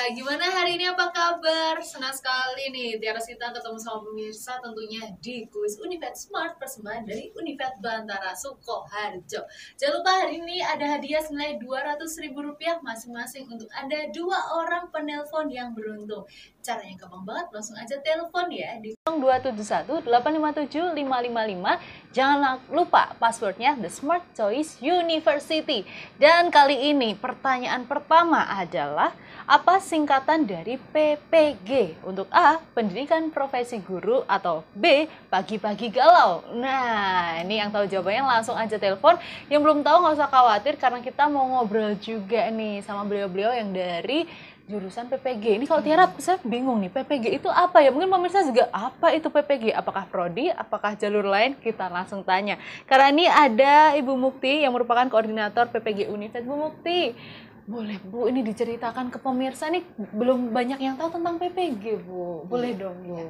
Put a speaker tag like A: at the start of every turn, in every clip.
A: gimana hari ini apa kabar? Senang sekali nih Tiara Sita ketemu sama pemirsa tentunya di kuis Univet Smart persembahan dari Univet Bantara Sukoharjo. Jangan lupa hari ini ada hadiah senilai Rp200.000 masing-masing untuk Anda dua orang penelpon yang beruntung. Caranya gampang banget, langsung aja telepon ya di 0271 857 555. Jangan lupa passwordnya The Smart Choice University. Dan kali ini pertanyaan pertama adalah apa singkatan dari PPG? Untuk A, pendidikan profesi guru, atau B, pagi-pagi galau. Nah, ini yang tahu jawabannya langsung aja telepon. Yang belum tahu nggak usah khawatir karena kita mau ngobrol juga nih sama beliau-beliau yang dari jurusan PPG. Ini kalau Tiara, saya bingung nih, PPG itu apa ya? Mungkin pemirsa juga, apa itu PPG? Apakah prodi? Apakah jalur lain? Kita langsung tanya. Karena ini ada Ibu Mukti yang merupakan koordinator PPG Univet. Bu Mukti, boleh Bu, ini diceritakan ke pemirsa nih, belum banyak yang tahu tentang PPG Bu. Boleh dong Bu.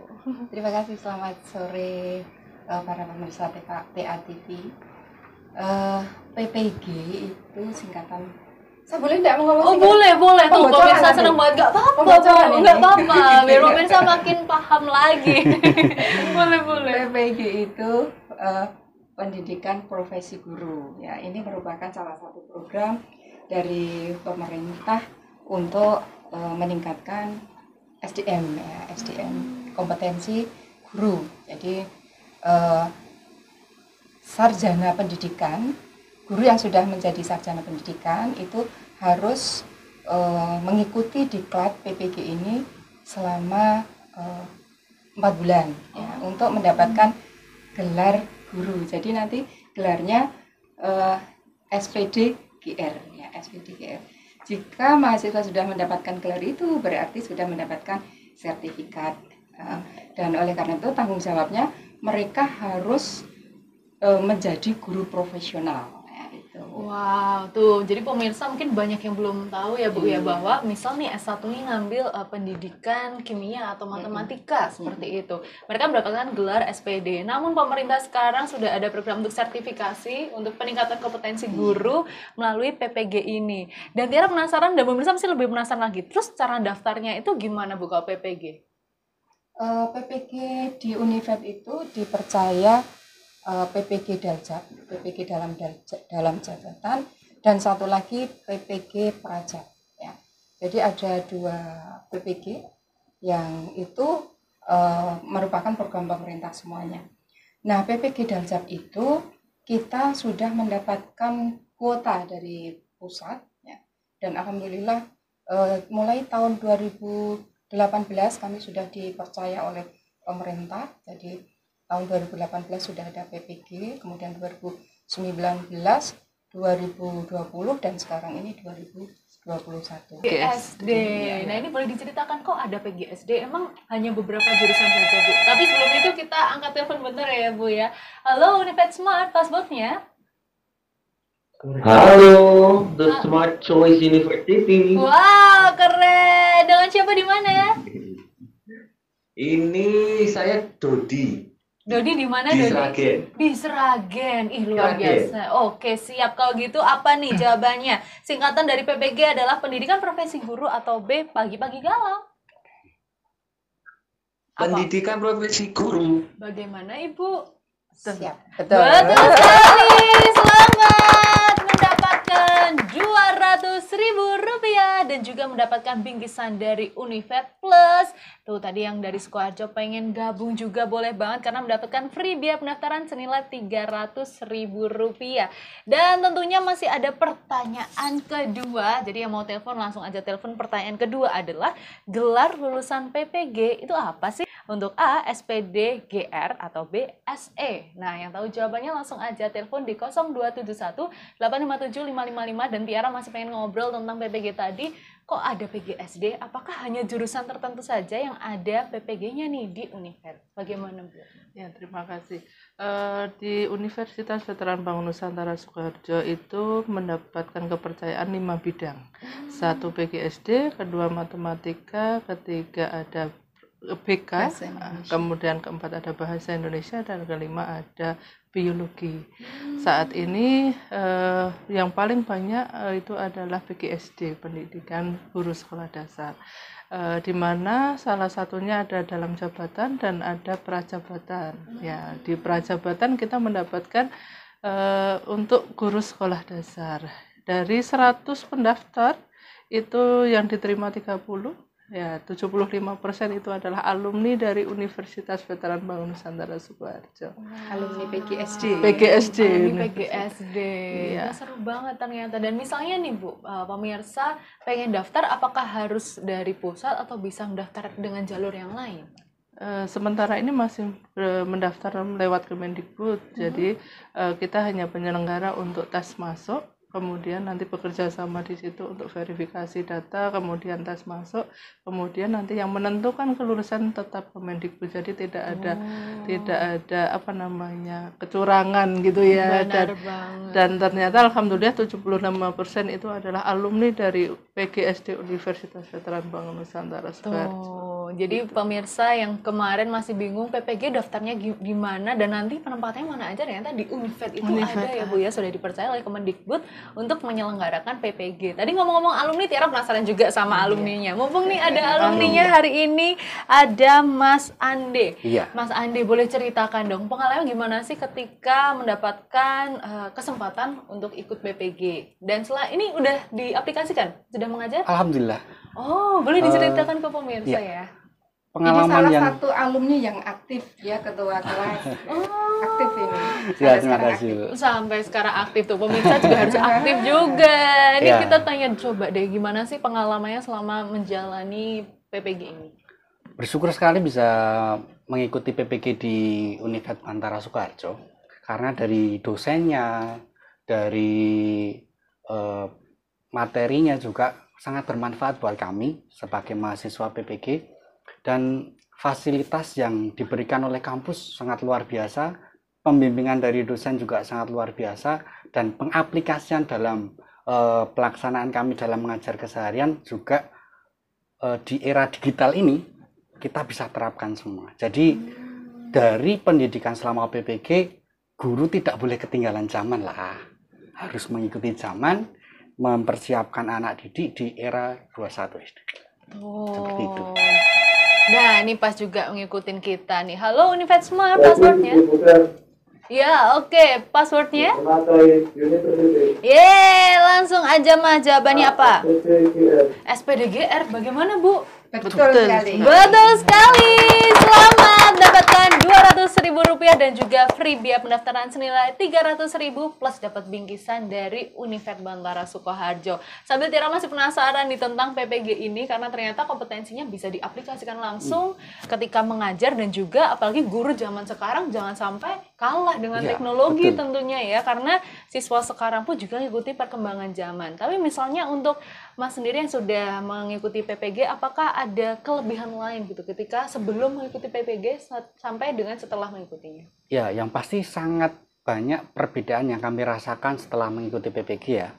B: Terima kasih, selamat sore para pemirsa TA TV. PPG itu singkatan. Saya boleh tidak ngomong?
A: Oh boleh tuh, pemirsa senang banget. Gak apa-apa, nggak apa-apa. Biar pemirsa makin paham lagi. boleh.
B: PPG itu pendidikan profesi guru. Ya, ini merupakan salah satu program dari pemerintah untuk meningkatkan SDM, ya, SDM kompetensi guru. Jadi sarjana pendidikan, guru yang sudah menjadi sarjana pendidikan itu harus mengikuti diklat PPG ini selama 4 bulan ya, untuk mendapatkan gelar guru. Jadi nanti gelarnya SPD GR ya, SPD GR. Jika mahasiswa sudah mendapatkan gelar itu berarti sudah mendapatkan sertifikat. Dan oleh karena itu tanggung jawabnya mereka harus menjadi guru profesional.
A: Wow, tuh jadi pemirsa mungkin banyak yang belum tahu ya Bu ya, bahwa misal nih S1 nih ngambil pendidikan kimia atau matematika seperti itu. Mereka mendapatkan gelar SPD. Namun pemerintah sekarang sudah ada program untuk sertifikasi untuk peningkatan kompetensi guru melalui PPG ini. Dan Tiara penasaran dan pemirsa mesti lebih penasaran lagi. Terus cara daftarnya itu gimana Bu kalau PPG?
B: PPG di Univet itu dipercaya PPG Daljab, PPG dalam jabatan, dan satu lagi PPG Prajab. Ya. Jadi ada 2 PPG yang itu merupakan program pemerintah semuanya. Nah, PPG Daljab itu kita sudah mendapatkan kuota dari pusat, ya. Dan alhamdulillah mulai tahun 2018 kami sudah dipercaya oleh pemerintah. Jadi tahun 2018 sudah ada PPG, kemudian 2019, 2020, dan sekarang ini 2021.
A: PGSD. Nah ini boleh diceritakan kok ada PGSD? Emang hanya beberapa jurusan saja Bu? Tapi sebelum itu kita angkat telepon bentar ya Bu ya. Halo Univet Smart, passwordnya?
C: Halo, The Smart Choice University.
A: Wow, keren. Dengan siapa di mana?
C: Ini saya Dodi.
A: Dodi di mana
C: Di
A: Dodi?
C: Sragen.
A: Di Sragen. Ih luar biasa. Oke, siap kalau gitu apa nih jawabannya? Singkatan dari PPG adalah pendidikan profesi guru atau B pagi-pagi galau?
C: Pendidikan profesi guru.
A: Bagaimana Ibu?
B: Siap.
A: Betul sekali. Selamat mendapatkan Rp200.000 dan juga mendapatkan bingkisan dari Univet Plus. Tuh tadi yang dari Sukoharjo pengen gabung juga boleh banget karena mendapatkan free biaya pendaftaran senilai Rp300.000. Dan tentunya masih ada pertanyaan kedua. Jadi yang mau telepon langsung aja telepon. Pertanyaan kedua adalah gelar lulusan PPG itu apa sih? Untuk A, SPD GR atau B, SE. Nah, yang tahu jawabannya langsung aja telepon di 0271 857 555 dan Tiara masih pengen ngobrol tentang PPG tadi. Kok ada PGSD? Apakah hanya jurusan tertentu saja yang ada PPG-nya nih di Univet? Bagaimana Bu?
D: Ya, terima kasih. Di Universitas Veteran Bangun Nusantara Sukoharjo itu mendapatkan kepercayaan 5 bidang. 1 PGSD, kedua matematika, ketiga ada BK,
B: Bahasa Indonesia.
D: kemudian keempat ada bahasa Indonesia, dan kelima ada biologi. Saat ini yang paling banyak itu adalah PGSD, pendidikan guru sekolah dasar, di mana salah satunya ada dalam jabatan dan ada prajabatan. Ya, di prajabatan kita mendapatkan untuk guru sekolah dasar. Dari 100 pendaftar itu yang diterima 30, ya 75% itu adalah alumni dari Universitas Veteran Bangun Nusantara Sukoharjo.
B: Alumni PGSD.
D: PGSD.
A: Alumni PGSD.
D: Iya.
A: Wah, seru banget ternyata. Dan misalnya nih Bu, pemirsa pengen daftar, apakah harus dari pusat atau bisa mendaftar dengan jalur yang lain?
D: Sementara ini masih mendaftar lewat Kemendikbud, jadi kita hanya penyelenggara untuk tes masuk, kemudian nanti bekerja sama di situ untuk verifikasi data, kemudian tes masuk, kemudian nanti yang menentukan kelulusan tetap Kemendikbud, jadi tidak ada apa namanya kecurangan gitu ya.
A: Benar banget.
D: Dan ternyata alhamdulillah 75% itu adalah alumni dari PGSD Universitas Veteran Bangun Nusantara Sukoharjo.
A: Jadi pemirsa yang kemarin masih bingung PPG daftarnya gimana dan nanti penempatannya mana aja, ternyata di Univet itu ada ya Bu ya, sudah dipercaya oleh Kemendikbud untuk menyelenggarakan PPG. Tadi ngomong-ngomong alumni, Tiara penasaran juga sama alumninya. Mumpung nih ada alumninya hari ini, ada Mas Ande.
E: Iya.
A: Mas Ande, boleh ceritakan dong pengalaman gimana sih ketika mendapatkan kesempatan untuk ikut PPG? Dan setelah ini udah diaplikasikan? Sudah mengajar?
E: Alhamdulillah.
A: Oh, boleh diceritakan ke pemirsa ya?
B: Ini
E: Pengalaman
B: salah
E: yang
B: satu alumni yang aktif ya, ketua kelas. Aktif ini.
E: ya,
B: Sampai
E: terima
B: sekarang
E: kasih
B: aktif.
E: Bu.
A: Sampai sekarang aktif tuh, pemirsa juga harus aktif juga. Ini
E: Ya.
A: kita tanya coba deh, gimana sih pengalamannya selama menjalani PPG ini?
E: Bersyukur sekali bisa mengikuti PPG di Univet Bantara Sukoharjo, karena dari dosennya, dari materinya juga sangat bermanfaat buat kami sebagai mahasiswa PPG, dan fasilitas yang diberikan oleh kampus sangat luar biasa, pembimbingan dari dosen juga sangat luar biasa, dan pengaplikasian dalam pelaksanaan kami dalam mengajar keseharian juga di era digital ini kita bisa terapkan semua. Jadi dari pendidikan selama PPG, guru tidak boleh ketinggalan zaman lah, harus mengikuti zaman, mempersiapkan anak didik di era 21 SD. Seperti itu.
A: Nah, ini pas juga ngikutin kita nih. Halo Univet Smart, passwordnya? Ya, oke. Passwordnya? Yeay, langsung aja mah. Jawabannya apa? SPDGR. Bagaimana Bu?
B: Betul sekali.
A: Betul sekali. Selamat dapatkan Rp200.000 dan juga free biaya pendaftaran senilai Rp300.000 plus dapat bingkisan dari Univet Bantara Sukoharjo. Sambil Tiara masih penasaran nih tentang PPG ini, karena ternyata kompetensinya bisa diaplikasikan langsung ketika mengajar, dan juga apalagi guru zaman sekarang jangan sampai kalah dengan
E: Ya,
A: teknologi
E: betul.
A: tentunya ya, karena siswa sekarang pun juga mengikuti perkembangan zaman. Tapi misalnya untuk Mas sendiri yang sudah mengikuti PPG, apakah ada kelebihan lain gitu ketika sebelum mengikuti PPG sampai dengan setelah mengikutinya?
E: Ya, yang pasti sangat banyak perbedaan yang kami rasakan setelah mengikuti PPG ya.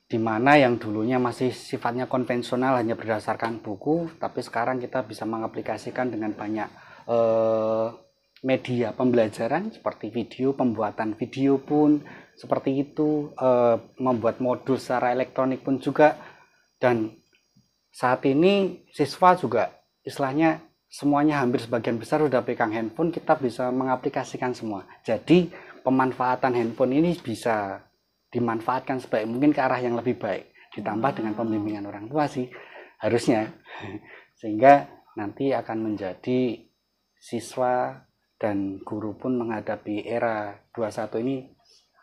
E: Di mana yang dulunya masih sifatnya konvensional, hanya berdasarkan buku, tapi sekarang kita bisa mengaplikasikan dengan banyak media pembelajaran seperti video, pembuatan video pun seperti itu, membuat modul secara elektronik pun juga. Dan saat ini siswa juga istilahnya semuanya hampir sebagian besar sudah pegang handphone, kita bisa mengaplikasikan semua. Jadi pemanfaatan handphone ini bisa dimanfaatkan sebaik mungkin ke arah yang lebih baik, ditambah dengan pembimbingan orang tua sih harusnya, sehingga nanti akan menjadi siswa dan guru pun menghadapi era 21 ini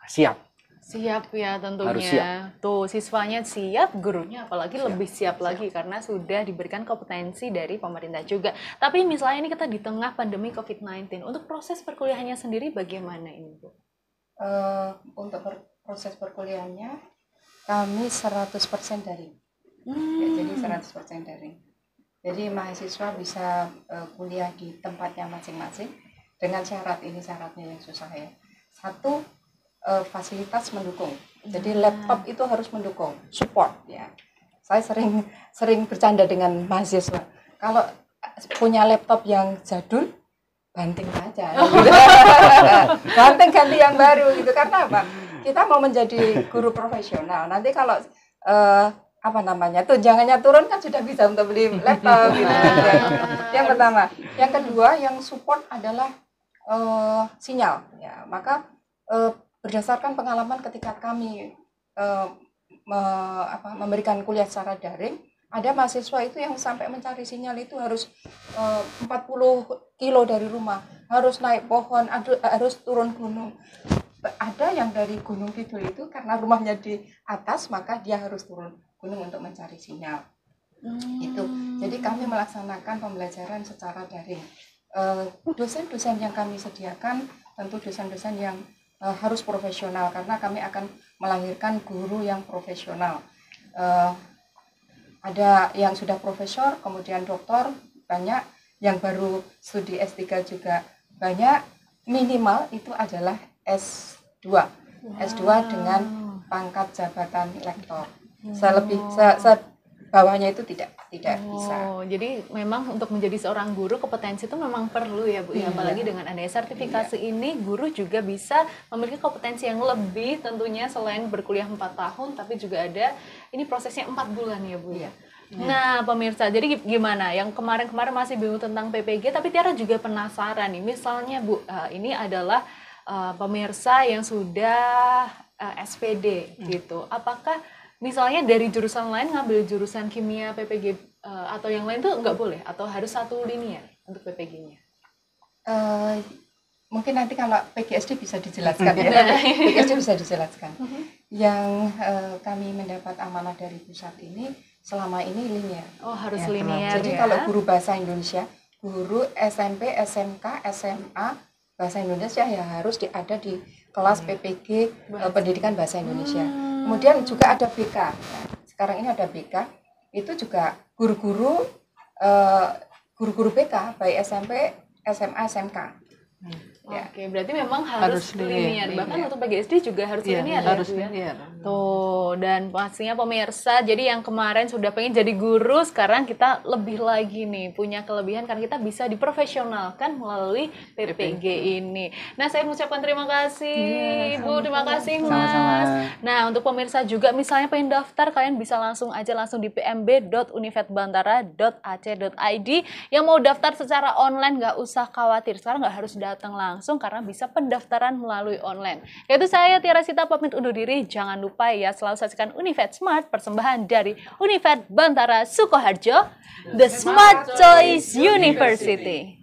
E: siap.
A: Siap ya tentunya.
E: Harus siap.
A: Tuh, siswanya siap, gurunya apalagi
E: Siap.
A: lebih siap lagi karena sudah diberikan kompetensi dari pemerintah juga. Tapi misalnya ini kita di tengah pandemi COVID-19, untuk proses perkuliahannya sendiri bagaimana ini, Bu?
B: Untuk proses perkuliahannya kami 100% daring. Ya, jadi 100% daring. Jadi mahasiswa bisa kuliah di tempatnya masing-masing dengan syarat, ini syaratnya yang susah ya. Satu, fasilitas mendukung. Jadi laptop itu harus mendukung, support ya. Saya sering bercanda dengan mahasiswa. Kalau punya laptop yang jadul, banting saja. Gitu. Ganti yang baru gitu. Karena apa? Kita mau menjadi guru profesional. Nanti kalau tunjangannya turun kan sudah bisa untuk beli laptop gitu. Yang pertama. Yang kedua, yang support adalah sinyal. Ya, maka berdasarkan pengalaman ketika kami memberikan kuliah secara daring, ada mahasiswa itu yang sampai mencari sinyal itu harus 40 kilo dari rumah, harus naik pohon, harus turun gunung. Ada yang dari Gunung Kidul itu karena rumahnya di atas, maka dia harus turun gunung untuk mencari sinyal. Itu. Jadi kami melaksanakan pembelajaran secara daring. Dosen-dosen yang kami sediakan tentu dosen-dosen yang harus profesional, karena kami akan melahirkan guru yang profesional. Ada yang sudah profesor, kemudian doktor, banyak yang baru studi S3 juga banyak, minimal itu adalah S2. S2 dengan pangkat jabatan lektor. Bawahnya itu tidak bisa.
A: Jadi memang untuk menjadi seorang guru kompetensi itu memang perlu ya Bu, ya. Apalagi dengan adanya sertifikasi ini, guru juga bisa memiliki kompetensi yang lebih tentunya selain berkuliah 4 tahun, tapi juga ada ini prosesnya 4 bulan ya Bu ya. Nah pemirsa, jadi gimana? Yang kemarin-kemarin masih bingung tentang PPG, tapi Tiara juga penasaran nih. Misalnya Bu, ini adalah pemirsa yang sudah SPD gitu. Apakah misalnya dari jurusan lain ngambil jurusan kimia PPG atau yang lain tuh nggak boleh? Atau harus satu linear untuk PPG-nya?
B: Mungkin nanti kalau PGSD bisa dijelaskan ya. PGSD bisa dijelaskan. Yang kami mendapat amanah dari pusat ini selama ini linear.
A: Oh, harus linear.
B: Jadi kalau guru bahasa Indonesia, guru SMP, SMK, SMA bahasa Indonesia ya harus ada di kelas PPG pendidikan bahasa Indonesia. Kemudian juga ada BK. Nah, sekarang ini ada BK. Itu juga guru-guru BK baik SMP, SMA, SMK.
A: Ya. Oke, berarti memang harus linear. Bahkan untuk PGSD juga harus linear
D: harus
A: ya,
D: linear.
A: Tuh, dan pastinya pemirsa, jadi yang kemarin sudah pengen jadi guru, sekarang kita lebih lagi nih, punya kelebihan karena kita bisa diprofesionalkan melalui PPG ini. Nah, saya mengucapkan terima kasih, Bu, terima kasih, Mas.
E: Sama-sama.
A: Nah, untuk pemirsa juga misalnya pengen daftar, kalian bisa langsung di pmb.univetbantara.ac.id. Yang mau daftar secara online nggak usah khawatir, sekarang nggak harus datang langsung karena bisa pendaftaran melalui online. Yaitu saya Tiara Sita pamit undur diri. Jangan lupa ya selalu saksikan Univet Smart, persembahan dari Univet Bantara Sukoharjo, The Smart Choice University.